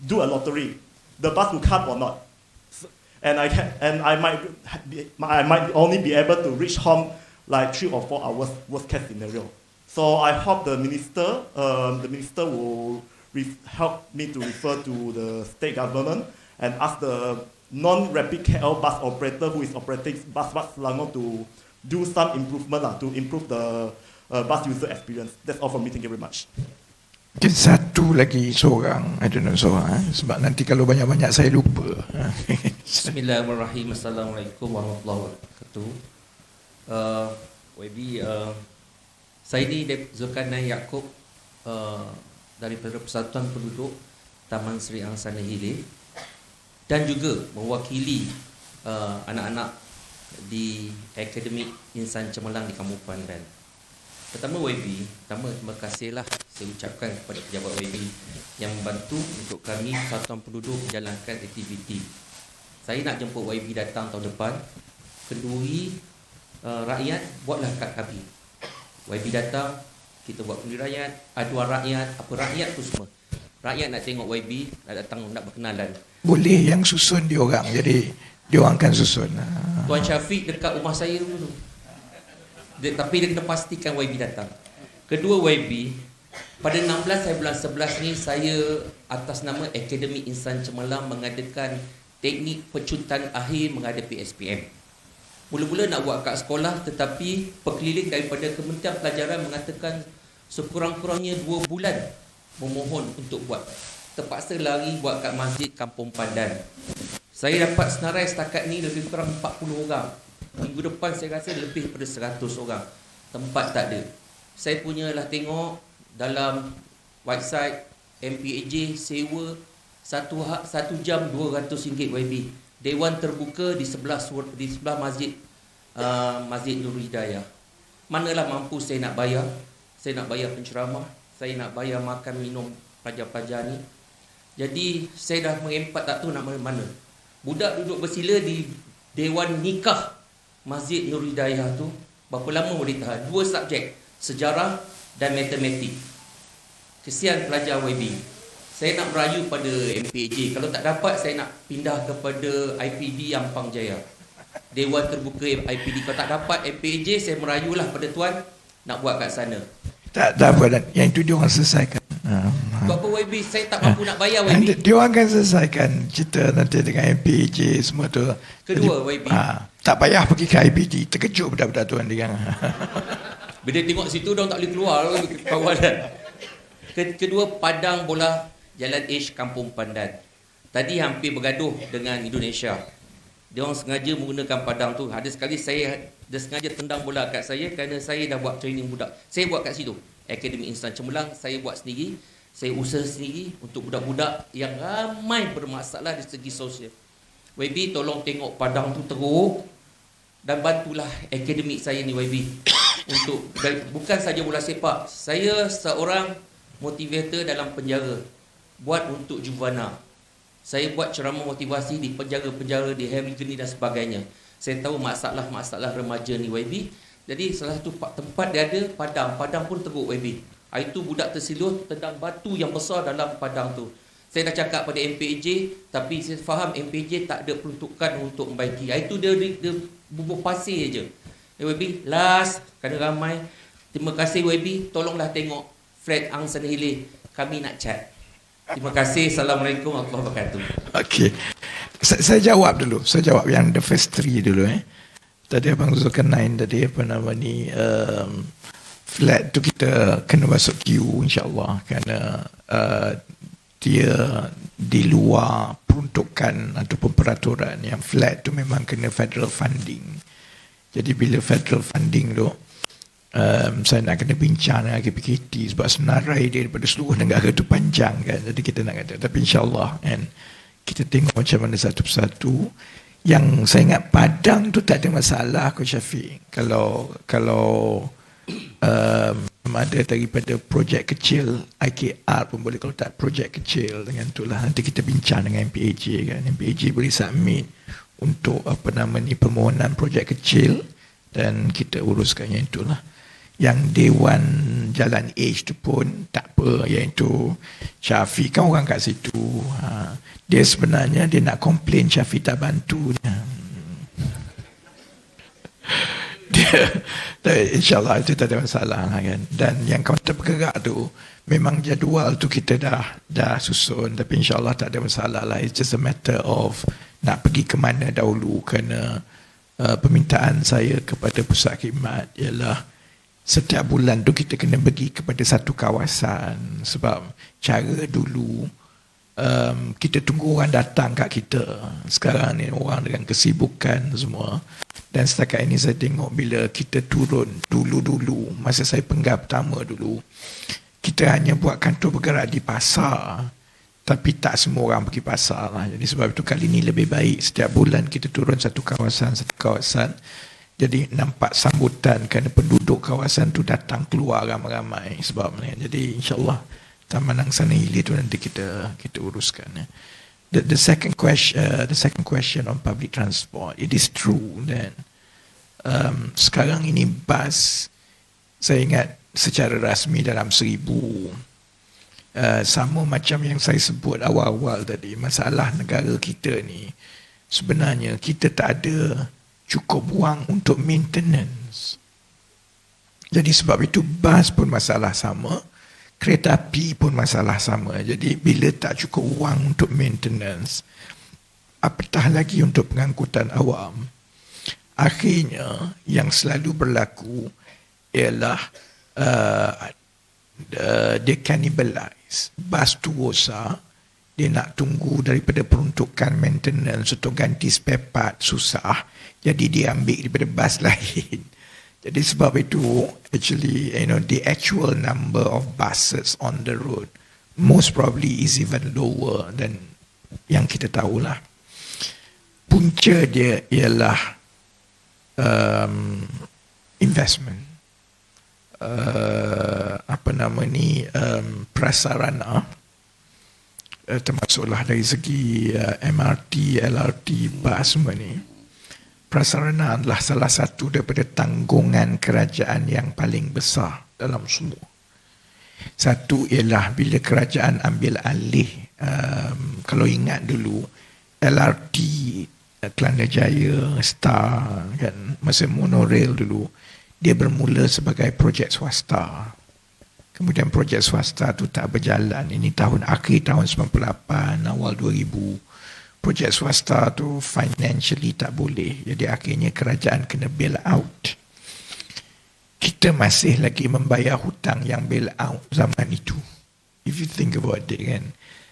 do a lottery. The bus will come or not, and I might only be able to reach home like 3 or 4 hours, worst case scenario. So I hope the minister will help me to refer to the state government and ask the non-Rapid KL bus operator who is operating bus Selangor to do some improvement to improve the bus user experience. That's all from me. Thank you very much. Mungkin satu lagi seorang, I don't know seorang, sebab nanti kalau banyak-banyak saya lupa. Bismillahirrahmanirrahim. Assalamualaikum warahmatullahi wabarakatuh. YB, saya ni Zulkarnain Yaakob daripada Persatuan Penduduk Taman Seri Angsana Hilir dan juga mewakili anak-anak di Akademik Insan Cemerlang di Kampung Pandan. Pertama YB, terima kasihlah saya ucapkan kepada pejabat YB yang membantu untuk kami Persatuan Penduduk menjalankan aktiviti. Saya nak jemput YB datang tahun depan, kenduri rakyat, buatlah kad kami. YB datang, kita buat kenduri rakyat, aduan rakyat, apa rakyat tu semua. Rakyat nak tengok YB, nak datang, nak berkenalan. Boleh yang susun diorang, jadi diorang akan susun. Tuan Syafiq dekat rumah saya dulu. Tapi dia kena pastikan YB datang. Kedua YB, pada 16 hari bulan 11 ni saya atas nama Akademi Insan Cemerlang mengadakan teknik pecuntan akhir menghadapi SPM. Mula-mula nak buat kat sekolah tetapi pekeliling daripada Kementerian Pelajaran mengatakan sekurang-kurangnya 2 bulan memohon untuk buat. Terpaksa lari buat kat Masjid Kampung Pandan. Saya dapat senarai setakat ni lebih kurang 40 orang. Minggu depan saya rasa lebih daripada 100 orang. Tempat tak ada. Saya punyalah tengok dalam website MPAJ sewa 1 jam RM200 YB. Dewan terbuka di sebelah masjid Masjid Nurul Hidayah. Manalah mampu saya nak bayar. Saya nak bayar penceramah, saya nak bayar makan minum pelajar-pelajar ni. Jadi saya dah merempat tak tahu nak mana-mana. Budak duduk bersila di Dewan Nikah Masjid Nurul Hidayah tu, berapa lama boleh tahan? 2 subjek, sejarah dan matematik. Kesian pelajar YB. Saya nak merayu pada MPAJ. Kalau tak dapat, saya nak pindah kepada IPD Ampang Jaya. Dewan terbuka IPD. Kalau tak dapat MPAJ, saya merayulah pada tuan nak buat kat sana. Tak apa, yang itu diorang selesaikan. Buat apa YB? Saya tak mampu nak bayar YB. Diorang akan selesaikan cerita nanti dengan MPAJ semua tu. Kedua jadi, YB. Tak payah pergi ke IPD. Terkejut budak-budak tuan dia. Bila tengok situ, diorang tak boleh keluar kawalan. Kedua, padang bola Jalan H Kampung Pandan. Tadi hampir bergaduh dengan Indonesia. Diorang sengaja menggunakan padang tu. Ada sekali dia sengaja tendang bola kat saya kerana saya dah buat training budak. Saya buat kat situ. Akademi Insan Cemerlang, saya buat sendiri. Saya usaha sendiri untuk budak-budak yang ramai bermasalah dari segi sosial. YB, tolong tengok padang tu teruk dan bantulah akademik saya ni YB. Untuk bukan saja bola sepak. Saya seorang motivator dalam penjara. Buat untuk Juvana. Saya buat ceramah motivasi di penjara-penjara di Henry Geni dan sebagainya. Saya tahu masalah-masalah remaja ni YB. Jadi salah satu tempat dia ada padang pun teruk YB. Itu budak tersilur tendang batu yang besar dalam padang tu. Saya dah cakap pada MPAJ, tapi saya faham MPAJ tak ada peruntukan untuk membaiki. Itu dia bubuk pasir je. YB, last, kerana ramai. Terima kasih YB, tolonglah tengok Fred Angsana Hilir. Kami nak chat. Terima kasih. Assalamualaikum warahmatullahi wabarakatuh. Okey. Saya jawab dulu. Saya jawab yang the first 3 dulu. Tadi Abang Zulkarnain tadi apa nama ni, flat tu kita kena masuk queue insyaAllah kerana dia di luar peruntukan ataupun peraturan. Yang flat tu memang kena federal funding. Jadi bila federal funding tu, saya nak kena bincang dengan KPKT sebab senarai dia daripada seluruh negara tu panjang kan. Jadi kita nak kata, tapi insyaAllah kan, kita tengok macam mana satu persatu. Yang saya ingat padang tu tak ada masalah Coach Syafiq. Kalau ada daripada projek kecil, IKR pun boleh, kalau tak projek kecil dengan itulah nanti kita bincang dengan MPAJ kan. MPAJ boleh submit untuk permohonan projek kecil dan kita uruskan yang itulah. Yang Dewan Jalan H tu pun tak apa, iaitu Syafiq kan orang kat situ. Dia sebenarnya dia nak komplain Syafiq tak bantu dia. InsyaAllah itu tak ada masalah lah kan. Dan yang kaunter bergerak tu memang jadual tu kita dah susun, tapi insyaAllah tak ada masalah lah. It's just a matter of nak pergi ke mana dahulu, kerana permintaan saya kepada pusat khidmat ialah setiap bulan tu kita kena pergi kepada satu kawasan, sebab cara dulu kita tunggu orang datang kat kita. Sekarang ni orang dengan kesibukan semua. Dan setakat ini saya tengok bila kita turun dulu, masa saya penggal pertama dulu, kita hanya buat kantor bergerak di pasar, tapi tak semua orang pergi pasar lah. Jadi sebab itu kali ini lebih baik setiap bulan kita turun satu kawasan, jadi nampak sambutan kerana penduduk kawasan tu datang keluar ramai-ramai sebab ni. Jadi insyaAllah Taman Angsana Hilir tu nanti kita uruskan. The second question on public transport, it is true that sekarang ini bas, saya ingat secara rasmi dalam 1,000, sama macam yang saya sebut awal-awal tadi, masalah negara kita ni sebenarnya kita tak ada cukup wang untuk maintenance. Jadi sebab itu bas pun masalah sama, kereta api pun masalah sama. Jadi bila tak cukup wang untuk maintenance, apatah lagi untuk pengangkutan awam, akhirnya yang selalu berlaku ialah dia cannibalize. Bas tu rosak, dia nak tunggu daripada peruntukan maintenance untuk ganti spare part susah, jadi dia ambil daripada bas lain. Jadi sebab itu actually the actual number of buses on the road most probably is even lower than yang kita tahulah. Punca dia ialah investment, prasarana, termasuklah dari segi MRT, LRT, bas semua ni. Prasarana adalah salah satu daripada tanggungan kerajaan yang paling besar dalam semua. Satu ialah bila kerajaan ambil alih, kalau ingat dulu LRT, Kelana Jaya, Star kan, masa monorail dulu, dia bermula sebagai projek swasta. Kemudian projek swasta tu tak berjalan. Ini akhir tahun 98, awal 2000. Projek swasta tu financially tak boleh. Jadi akhirnya kerajaan kena bail out. Kita masih lagi membayar hutang yang bail out zaman itu. If you think about it kan.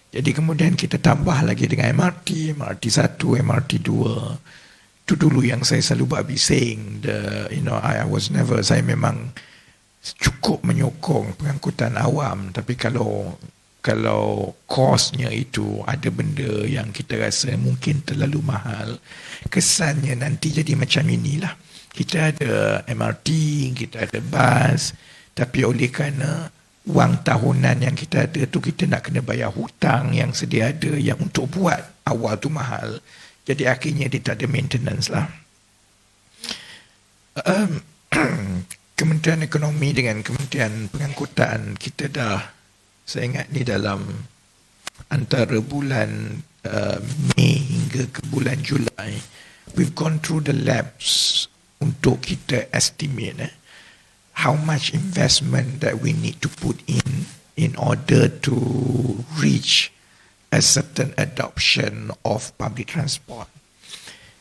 Jadi kemudian kita tambah lagi dengan MRT 1, MRT 2. Itu dulu yang saya selalu buat bising. Saya memang cukup menyokong pengangkutan awam, tapi kalau kosnya itu ada benda yang kita rasa mungkin terlalu mahal, kesannya nanti jadi macam inilah. Kita ada MRT, kita ada bas, tapi oleh kerana wang tahunan yang kita ada tu kita nak kena bayar hutang yang sedia ada, yang untuk buat awal tu mahal. Jadi akhirnya dia tak ada maintenance lah. Kementerian Ekonomi dengan Kementerian Pengangkutan, kita dah, saya ingat ni dalam antara bulan Mei hingga ke bulan Julai, we've gone through the labs untuk kita estimate how much investment that we need to put in order to reach a certain adoption of public transport.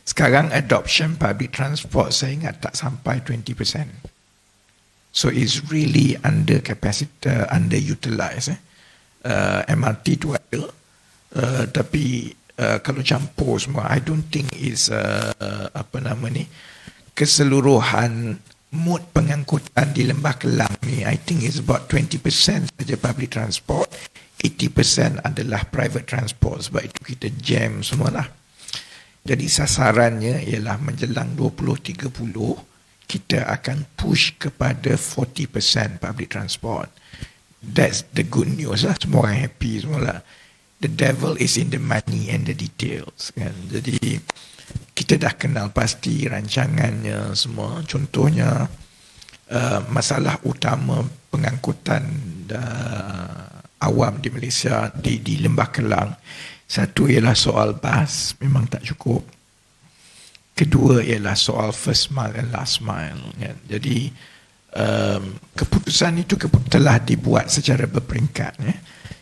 Sekarang adoption public transport saya ingat tak sampai 20%. So it's really under capacity, underutilized. MRT tu ada, tapi kalau campur semua, I don't think is keseluruhan mood pengangkutan di Lembah Kelang ni. I think it's about 20% saja public transport, 80% adalah private transport. Sebab itu kita jam semualah. Jadi sasarannya ialah menjelang 2030 kita akan push kepada 40% public transport. That's the good news lah. Semua orang happy semua lah. The devil is in the money and the details kan. Jadi kita dah kenal pasti rancangannya semua. Contohnya masalah utama pengangkutan awam di Malaysia di Lembah Kelang. Satu ialah soal bas memang tak cukup. Kedua ialah soal first mile and last mile kan. Jadi keputusan itu telah dibuat secara berperingkat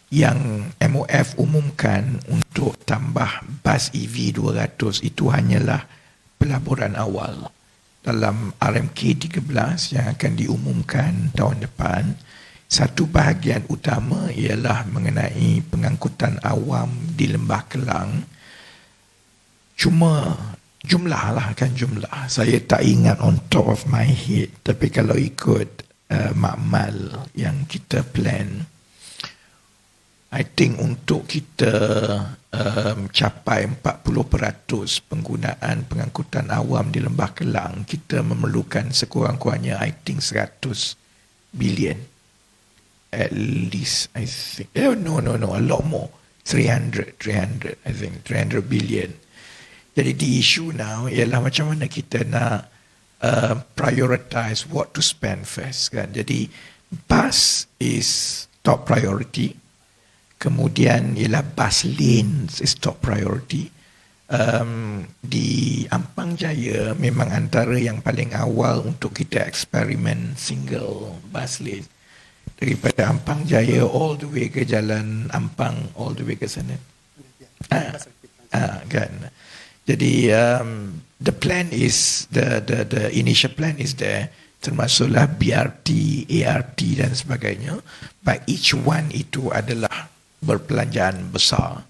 yang MOF umumkan untuk tambah bas EV 200 itu hanyalah pelaburan awal dalam RMK 13 yang akan diumumkan tahun depan. Satu bahagian utama ialah mengenai pengangkutan awam di Lembah Kelang. Cuma jumlah lah kan jumlah. Saya tak ingat on top of my head. Tapi kalau ikut makmal yang kita plan, I think untuk kita capai 40% penggunaan pengangkutan awam di Lembah Kelang, kita memerlukan sekurang-kurangnya I think 100 bilion. At least, I think. No, a lot more. 300, I think. 300 billion. Jadi the issue now ialah macam mana kita nak prioritize what to spend first kan. Jadi bus is top priority. Kemudian ialah bus lanes is top priority. Di Ampang Jaya memang antara yang paling awal untuk kita eksperimen single bus lane. Daripada Ampang Jaya all the way ke Jalan Ampang, all the way ke sana. Kan. Jadi the plan is the initial plan is there, termasuklah BRT, ART dan sebagainya. But each one itu adalah berbelanjaan besar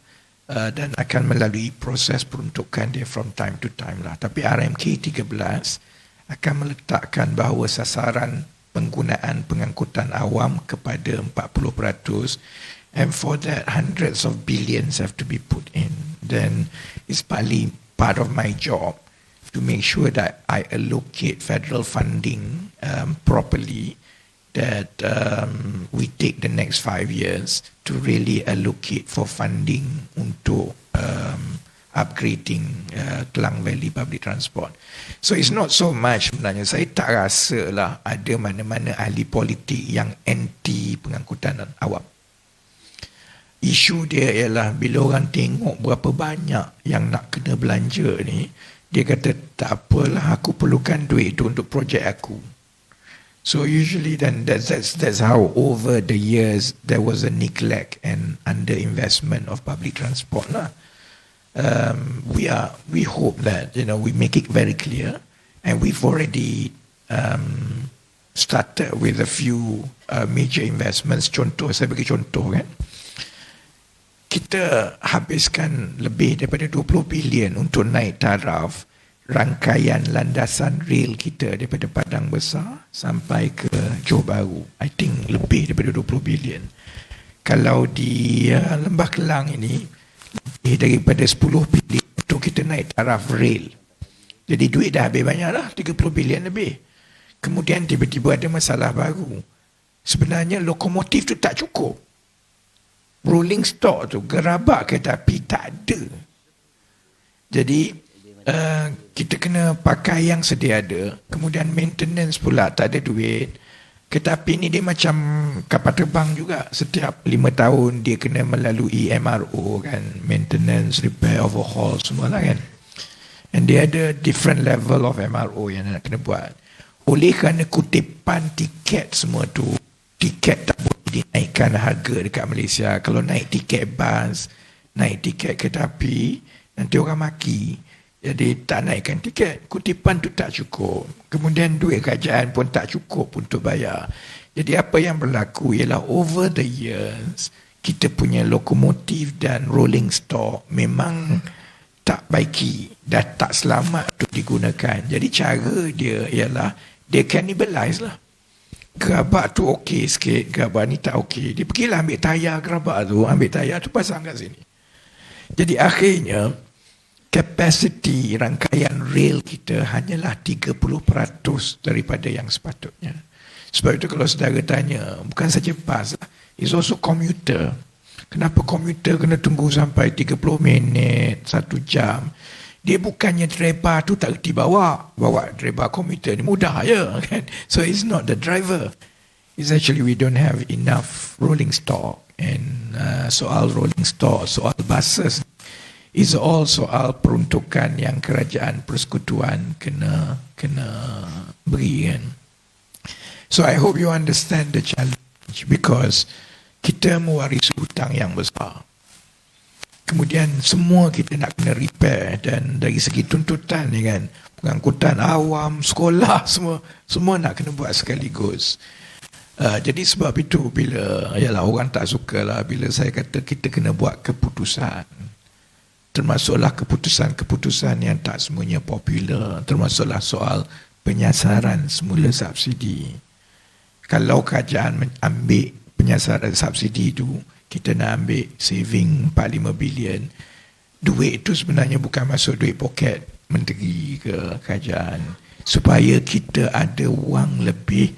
dan akan melalui proses peruntukan dia from time to time lah. Tapi RMK 13 akan meletakkan bahawa sasaran penggunaan pengangkutan awam kepada 40%, and for that hundreds of billions have to be put in. Then it's partly part of my job to make sure that I allocate federal funding properly, that we take the next 5 years to really allocate for funding untuk upgrading Klang Valley public transport. So it's not so much sebenarnya. Saya tak rasa lah ada mana-mana ahli politik yang anti pengangkutan awam. Isu dia ialah bila orang tengok berapa banyak yang nak kena belanja ni, dia kata tak apalah, aku perlukan duit tu untuk projek aku. So usually then that's how over the years there was a neglect and underinvestment of public transport lah. We hope that we make it very clear, and we've already started with a few major investments. Saya bagi contoh kan, kita habiskan lebih daripada 20 bilion untuk naik taraf rangkaian landasan rel kita daripada Padang Besar sampai ke Johor Bahru. I think lebih daripada 20 bilion. Kalau di Lembah Kelang ini daripada 10 bilion untuk kita naik taraf rail. Jadi duit dah habis banyak lah, 30 bilion lebih. Kemudian tiba-tiba ada masalah baru. Sebenarnya lokomotif tu tak cukup. Rolling stock tu, gerabak kereta api tak ada. Jadi kita kena pakai yang sedia ada. Kemudian maintenance pula tak ada duit. Kereta api ni dia macam kapal terbang juga. Setiap 5 tahun dia kena melalui MRO kan, maintenance, repair, overhaul semua lah kan. And dia ada different level of MRO yang nak kena buat. Oleh kerana kutipan tiket semua tu, tiket tak boleh dinaikkan harga dekat Malaysia. Kalau naik tiket bas, naik tiket kereta api, nanti orang maki. Jadi tak naikkan tiket, kutipan tu tak cukup. Kemudian duit kerajaan pun tak cukup untuk bayar. Jadi apa yang berlaku ialah over the years, kita punya lokomotif dan rolling stock memang tak baiki, dah tak selamat untuk digunakan. Jadi cara dia ialah dia cannibalize lah. Gerabak tu okey sikit, gerabak ni tak okey. Dia pergilah ambil tayar gerabak tu, ambil tayar tu pasang kat sini. Jadi akhirnya kapasiti rangkaian rel kita hanyalah 30% daripada yang sepatutnya. Sebab itu kalau saudara tanya, bukan saja bas, it's also commuter. Kenapa commuter kena tunggu sampai 30 minit, 1 jam? Dia bukannya driver tu tak reti bawa driver commuter ni mudah je kan. So it's not the driver. It's actually we don't have enough rolling stock, and soal rolling stock, soal buses is all soal peruntukan yang kerajaan persekutuan kena beri kan. So I hope you understand the challenge, because kita mewarisi hutang yang besar. Kemudian semua kita nak kena repair, dan dari segi tuntutan ni kan, pengangkutan awam, sekolah, semua nak kena buat sekaligus. Jadi sebab itu bila orang tak suka lah bila saya kata kita kena buat keputusan, termasuklah keputusan yang tak semuanya popular, termasuklah soal penyasaran semula subsidi. Kalau kerajaan ambil penyasaran subsidi itu, kita nak ambil saving 4-5 bilion, duit itu sebenarnya bukan masuk duit poket menteri ke kerajaan, supaya kita ada wang lebih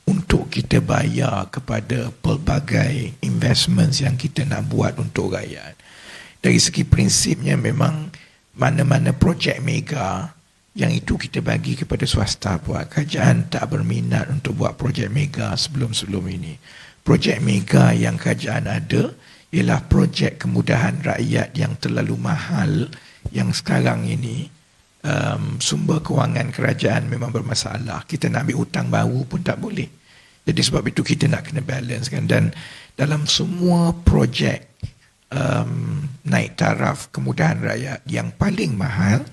untuk kita bayar kepada pelbagai investments yang kita nak buat untuk rakyat. Dari segi prinsipnya memang mana-mana projek mega yang itu kita bagi kepada swasta buat. Kerajaan tak berminat untuk buat projek mega sebelum ini. Projek mega yang kerajaan ada ialah projek kemudahan rakyat yang terlalu mahal, yang sekarang ini sumber kewangan kerajaan memang bermasalah. Kita nak ambil hutang baru pun tak boleh. Jadi sebab itu kita nak kena balance kan. Dan dalam semua projek naik taraf kemudahan rakyat, yang paling mahal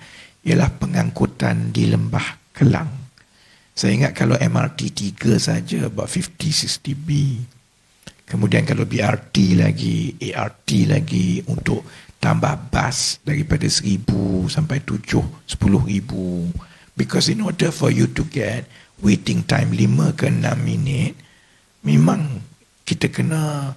ialah pengangkutan di Lembah Kelang. Saya ingat kalau MRT 3 saja about 50-60B. Kemudian kalau BRT lagi, ART lagi, untuk tambah bas daripada 1,000 sampai 7-10,000. Because in order for you to get waiting time 5 ke 6 minit, memang kita kena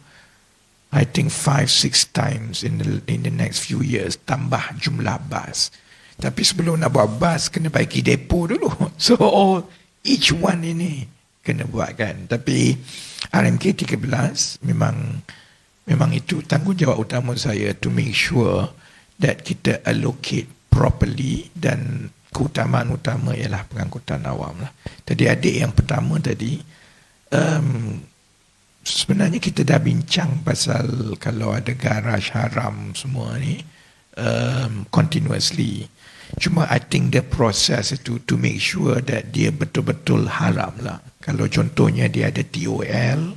I think 5-6 times in the next few years tambah jumlah bas. Tapi sebelum nak buat bas, kena baiki depo dulu. So each one ini kena buat kan. Tapi RMK 13 memang itu tanggungjawab utama saya, to make sure that kita allocate properly, dan keutamaan utama ialah pengangkutan awam lah. Tadi adik yang pertama tadi, sebenarnya kita dah bincang pasal kalau ada garaj haram semua ni continuously. Cuma I think the process itu to make sure that dia betul-betul haram lah. Kalau contohnya dia ada TOL,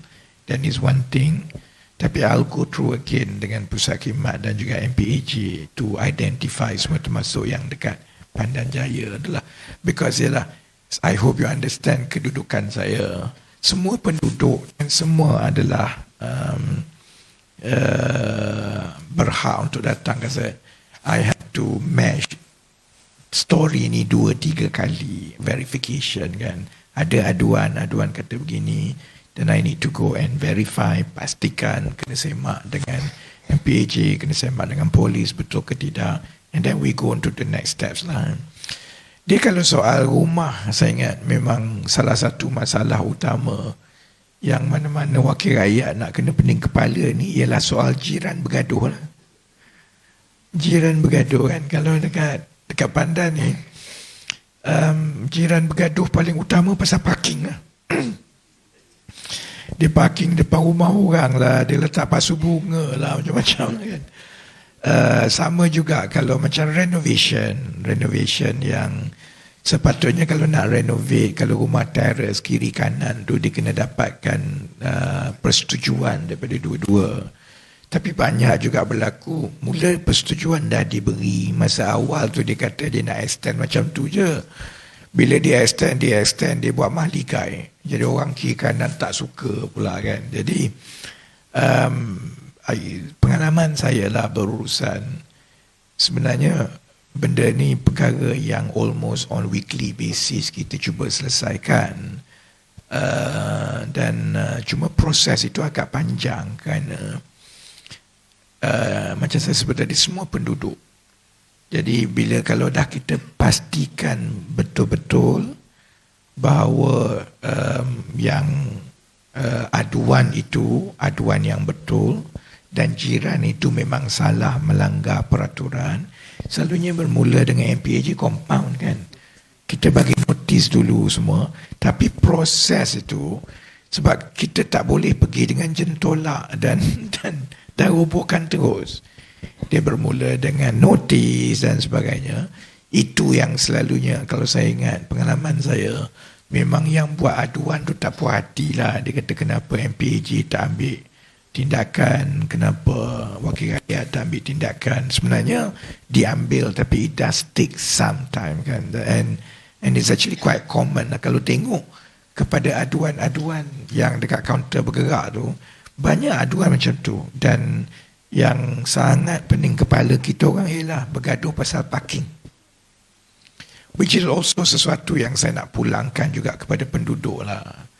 then is one thing. Tapi I'll go through again dengan Pusat Khidmat dan juga MPAJ to identify semua, termasuk yang dekat Pandan Jaya adalah. Because ialah, I hope you understand kedudukan saya. Semua penduduk dan semua adalah berhak untuk datang ke saya. I have to match story ni 2-3 kali verification kan. Ada aduan kata begini, then I need to go and verify, pastikan, kena semak dengan MPAJ, kena semak dengan polis betul ke tidak, and then we go on to the next steps lah. Dia kalau soal rumah, saya ingat memang salah satu masalah utama yang mana-mana wakil rakyat nak kena pening kepala ni ialah soal jiran bergaduh lah. Jiran bergaduh kan. Kalau dekat Pandan ni, jiran bergaduh paling utama pasal parking lah. Dia parking depan rumah orang lah, dia letak pasu bunga lah, macam-macam kan. Sama juga kalau macam renovation yang sepatutnya kalau nak renovate, kalau rumah teres kiri kanan tu dia kena dapatkan persetujuan daripada dua-dua. Tapi banyak juga berlaku, mula persetujuan dah diberi, masa awal tu dia kata dia nak extend macam tu je. Bila dia extend, dia buat mahligai. Jadi orang kiri kanan tak suka pula kan. Jadi pengalaman saya lah berurusan, sebenarnya benda ni perkara yang almost on weekly basis kita cuba selesaikan, dan cuma proses itu agak panjang, kerana macam saya sebut tadi, semua penduduk, dan semua adalah berhak untuk datang ke saya. I have to match story ni 2-3 kali verification kan. Ada aduan kata begini, then I need to go and verify, pastikan, kena semak dengan MPAJ, kena semak dengan polis betul ke tidak, and then we go on to the next steps lah. Dia kalau soal rumah, saya ingat memang salah satu masalah utama yang mana-mana wakil rakyat nak kena pening kepala ni ialah soal jiran bergaduh lah. Jiran bergaduh kan. Kalau dekat Jadi kalau dah kita pastikan betul-betul bahawa yang aduan itu aduan yang betul dan jiran itu memang salah melanggar peraturan, selalunya bermula dengan MPAJ compound kan. Kita bagi notis dulu semua, tapi proses itu sebab kita tak boleh pergi dengan jentolak dan robohkan terus. Dia bermula dengan notis dan sebagainya. Itu yang selalunya, kalau saya ingat pengalaman saya, memang yang buat aduan tu tak puas hati lah. Dia kata kenapa MPAJ tak ambil tindakan, kenapa wakil rakyat tak ambil tindakan. Sebenarnya diambil, tapi it does take some time kan. And it's actually quite common lah. Kalau tengok kepada aduan-aduan yang dekat kaunter bergerak tu, banyak aduan macam tu. Dan yang sangat pening kepala kita orang ialah bergaduh pasal parking, which is also sesuatu yang saya nak pulangkan juga kepada penduduk lah.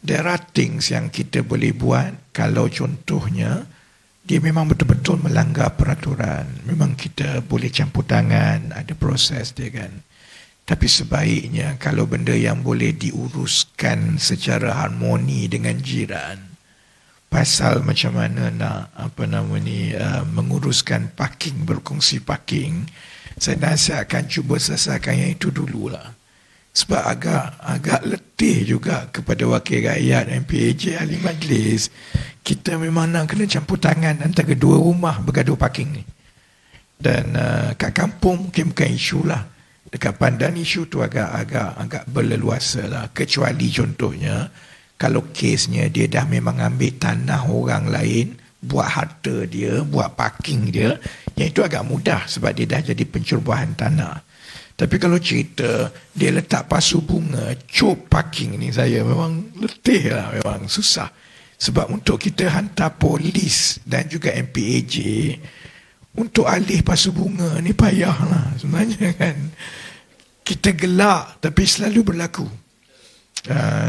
There are things yang kita boleh buat kalau contohnya dia memang betul-betul melanggar peraturan. Memang kita boleh campur tangan, ada proses dia kan. Tapi sebaiknya kalau benda yang boleh diuruskan secara harmoni dengan jiran, pasal macam mana nak menguruskan parking, berkongsi parking, saya nasihatkan cuba selesaikan yang itu dululah. Sebab agak letih juga kepada wakil rakyat, MPAJ, ahli majlis. Kita memang nak kena campur tangan antara dua rumah bergaduh parking ni. Dan kat kampung mungkin bukan isu lah. Dekat Pandan isu tu agak berleluasa lah. Kecuali contohnya kalau kesnya dia dah memang ambil tanah orang lain, buat harta dia, buat parking dia, yang itu agak mudah sebab dia dah jadi pencerobohan tanah. Tapi kalau cerita dia letak pasu bunga, cop parking ni, saya memang letih lah, memang susah. Sebab untuk kita hantar polis dan juga MPAJ untuk alih pasu bunga ni payah lah sebenarnya kan. Kita gelak tapi selalu berlaku.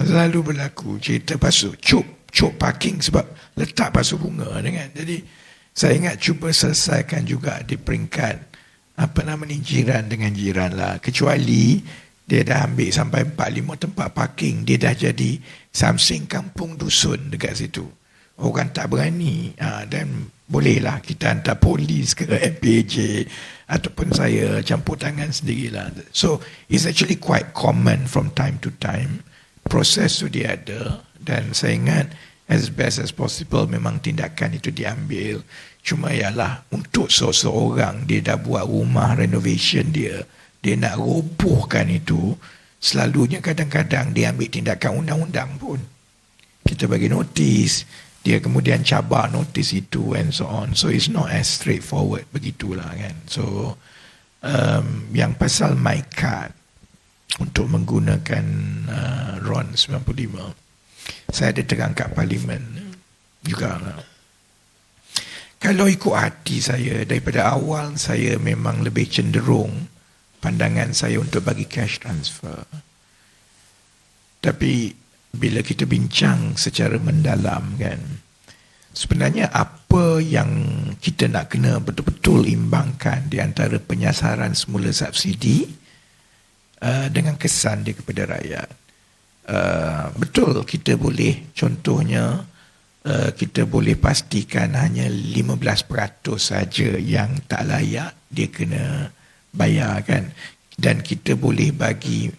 Selalu berlaku cerita pasu cop parking sebab letak pasu bunga kan. Jadi saya ingat cuba selesaikan juga di peringkat jiran dengan jiran lah. Kecuali dia dah ambil sampai 4-5 tempat parking, dia dah jadi something kampung dusun dekat situ. Orang tak berani, dan bolehlah kita hantar polis ke MPAJ ataupun saya campur tangan sendirilah. So it's actually quite common from time to time. Proses tu dia ada, dan saya ingat as best as possible memang tindakan itu diambil. Cuma ialah untuk seseorang dia dah buat rumah renovation dia nak robohkan itu, selalunya kadang-kadang dia ambil tindakan undang-undang pun. Kita bagi notis, dia kemudian cabar notis itu and so on. So it's not as straightforward begitulah kan. So yang pasal my card untuk menggunakan RON 95, saya ada terang kat parlimen juga lah. Kalau ikut hati saya, daripada awal saya memang lebih cenderung pandangan saya untuk bagi cash transfer. Tapi bila kita bincang secara mendalam kan, sebenarnya apa yang kita nak kena betul-betul imbangkan di antara penyasaran semula subsidi dengan kesan dia kepada rakyat. Betul kita boleh, contohnya kita boleh pastikan hanya 15% saja yang tak layak dia kena bayar kan. Dan kita boleh bagi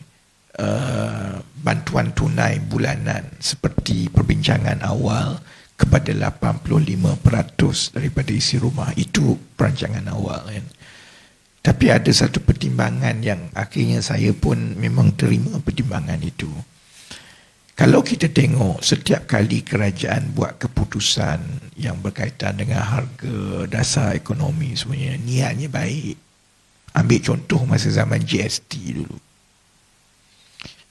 bantuan tunai bulanan seperti perbincangan awal kepada 85% daripada isi rumah. Itu perancangan awal kan. Tapi ada satu pertimbangan yang akhirnya saya pun memang terima pertimbangan itu. Kalau kita tengok setiap kali kerajaan buat keputusan yang berkaitan dengan harga dasar ekonomi semuanya, niatnya baik. Ambil contoh masa zaman GST dulu.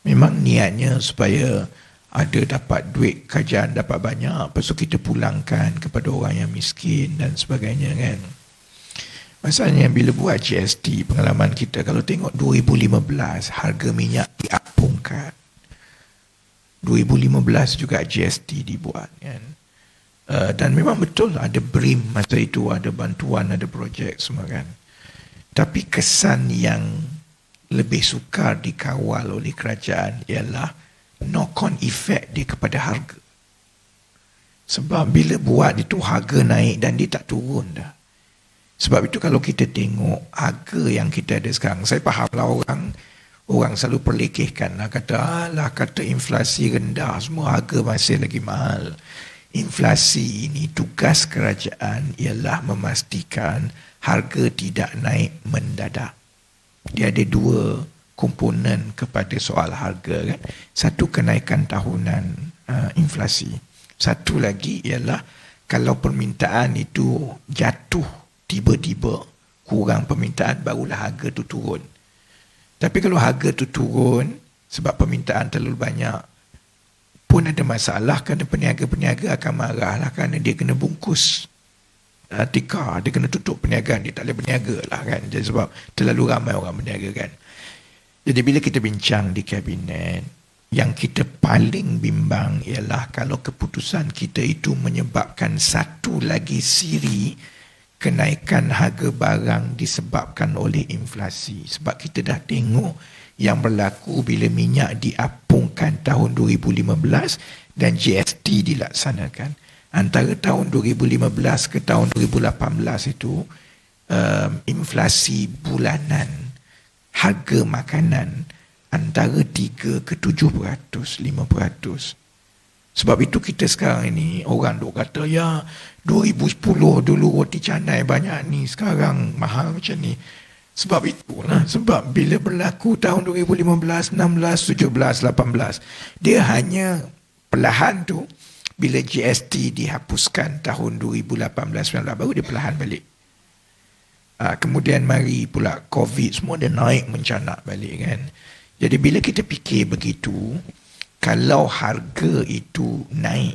Memang niatnya supaya ada dapat duit kerajaan dapat banyak, lepas tu kita pulangkan kepada orang yang miskin dan sebagainya kan. Masalahnya bila buat GST, pengalaman kita kalau tengok 2015 harga minyak diapungkan. 2015 juga GST dibuat kan. Dan memang betul ada BRIM masa itu, ada bantuan, ada projek semua kan. Tapi kesan yang lebih sukar dikawal oleh kerajaan ialah knock-on effect dia kepada harga. Sebab bila buat itu harga naik dan dia tak turun dah. Sebab itu kalau kita tengok harga yang kita ada sekarang, saya fahamlah orang selalu perlekehkan lah, kata inflasi rendah, semua harga masih lagi mahal. Inflasi ini tugas kerajaan ialah memastikan harga tidak naik mendadak. Dia ada dua komponen kepada soal harga kan. Satu, kenaikan tahunan inflasi. Satu lagi ialah kalau permintaan itu jatuh tiba-tiba, kurang permintaan, barulah harga itu turun. Tapi kalau harga itu turun sebab permintaan terlalu banyak pun ada masalah, kerana peniaga-peniaga akan marah lah, kerana dia kena bungkus tikar, dia kena tutup perniagaan, dia tak boleh berniaga lah kan. Jadi sebab terlalu ramai orang berniaga kan. Jadi bila kita bincang di kabinet, yang kita paling bimbang ialah kalau keputusan kita itu menyebabkan satu lagi siri kenaikan harga barang disebabkan oleh inflasi. Sebab kita dah tengok yang berlaku bila minyak diapungkan tahun 2015 dan GST dilaksanakan. Antara tahun 2015 ke tahun 2018 itu inflasi bulanan harga makanan antara 3 ke 7%, 5%. Sebab itu kita sekarang ini, orang duk kata, ya 2010 dulu roti canai banyak ni, sekarang mahal macam ni. Sebab itulah, sebab bila berlaku tahun 2015, 16, 17, 18, dia hanya perlahan tu, bila GST dihapuskan tahun 2018-19, baru dia perlahan balik. Kemudian mari pula COVID, semua dia naik mencanak balik kan. Jadi bila kita fikir begitu, kalau harga itu naik,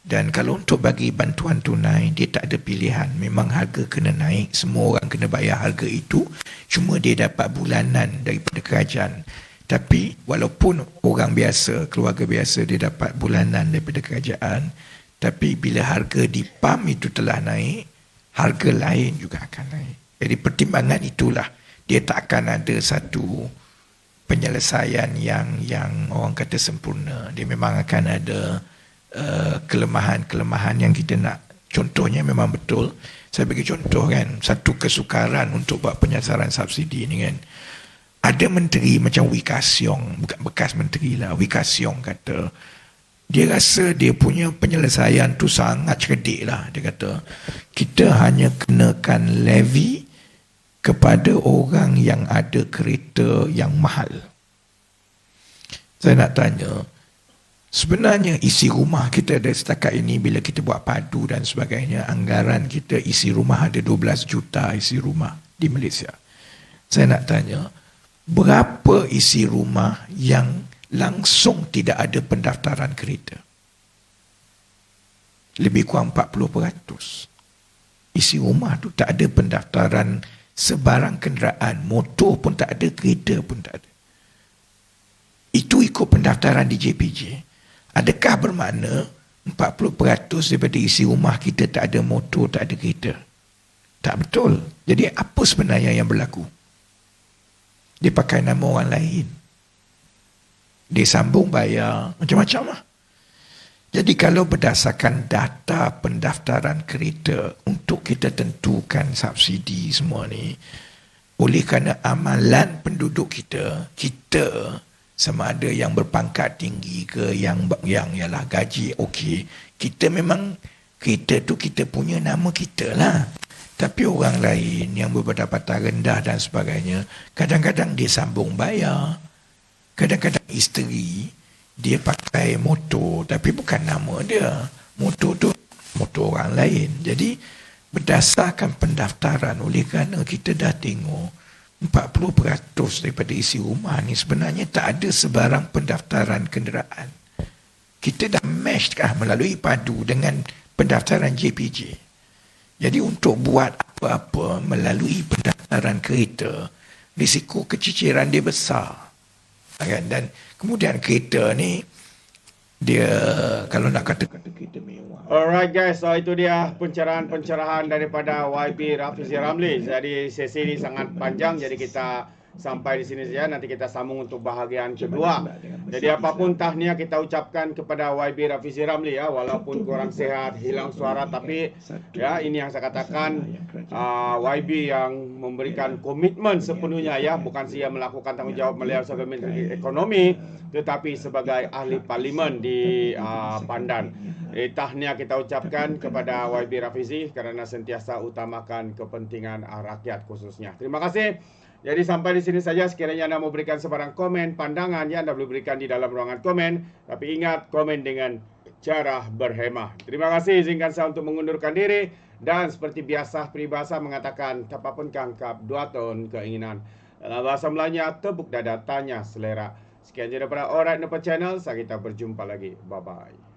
dan kalau untuk bagi bantuan tunai, dia tak ada pilihan. Memang harga kena naik, semua orang kena bayar harga itu, cuma dia dapat bulanan daripada kerajaan. Tapi walaupun orang biasa, keluarga biasa, dia dapat bulanan daripada kerajaan, tapi bila harga di pam itu telah naik, harga lain juga akan naik. Jadi pertimbangan itulah, dia tak akan ada satu penyelesaian yang orang kata sempurna. Dia memang akan ada kelemahan-kelemahan yang kita nak. Contohnya memang betul, saya bagi contoh kan, satu kesukaran untuk buat penyasaran subsidi ni kan. Ada menteri macam Wee Ka Siong, bukan bekas menteri lah, Wee Ka Siong kata, dia rasa dia punya penyelesaian tu sangat cerdik lah. Dia kata, kita hanya kenakan levy kepada orang yang ada kereta yang mahal. Saya nak tanya, sebenarnya isi rumah kita ada setakat ini, bila kita buat padu dan sebagainya, anggaran kita isi rumah ada 12 juta isi rumah di Malaysia. Saya nak tanya, berapa isi rumah yang langsung tidak ada pendaftaran kereta? Lebih kurang 40%. Isi rumah tu tak ada pendaftaran sebarang kenderaan, motor pun tak ada, kereta pun tak ada. Itu ikut pendaftaran di JPJ. Adakah bermakna 40% daripada isi rumah kita tak ada motor, tak ada kereta? Tak betul. Jadi apa sebenarnya yang berlaku? Dia pakai nama orang lain, dia sambung bayar, macam-macam lah. Jadi kalau berdasarkan data pendaftaran kereta untuk kita tentukan subsidi semua ni, oleh kerana amalan penduduk kita sama ada yang berpangkat tinggi ke yang ialah gaji okey, kita memang kereta tu kita punya nama kita lah. Tapi orang lain yang berpendapatan rendah dan sebagainya, kadang-kadang dia sambung bayar. Kadang-kadang isteri, dia pakai motor tapi bukan nama dia. Motor tu motor orang lain. Jadi berdasarkan pendaftaran, oleh kerana kita dah tengok 40% daripada isi rumah ni sebenarnya tak ada sebarang pendaftaran kenderaan. Kita dah matchkah melalui padu dengan pendaftaran JPJ. Jadi untuk buat apa-apa melalui pendaftaran kereta, risiko keciciran dia besar. Dan kemudian kereta ni, dia kalau nak kata kereta mewah, Alright guys, so itu dia pencerahan-pencerahan daripada YB Rafizi Ramli. Jadi sesi ini sangat panjang, jadi kita sampai di sini saja. Nanti kita sambung untuk bahagian kedua. Jadi apapun tahniah kita ucapkan kepada YB Rafizi Ramli ya, walaupun kurang sehat, hilang suara, tapi ya ini yang saya katakan, YB yang memberikan komitmen sepenuhnya ya, bukan saja melakukan tanggungjawab melihat sebagai Menteri Ekonomi, tetapi sebagai ahli parlimen di Pandan. Tahniah kita ucapkan kepada YB Rafizi kerana sentiasa utamakan kepentingan rakyat khususnya. Terima kasih. Jadi sampai di sini saja. Sekiranya anda mau berikan sebarang komen, pandangan, ya anda boleh berikan di dalam ruangan komen. Tapi ingat, komen dengan cara berhemah. Terima kasih. Izinkan saya untuk mengundurkan diri. Dan seperti biasa, peribahasa mengatakan, tapapun kangkap, 2 tahun keinginan. Dalam bahasa Melayunya, tepuk dada, tanya selera. Sekian je daripada Alright Nopa Channel. Sampai kita berjumpa lagi. Bye-bye.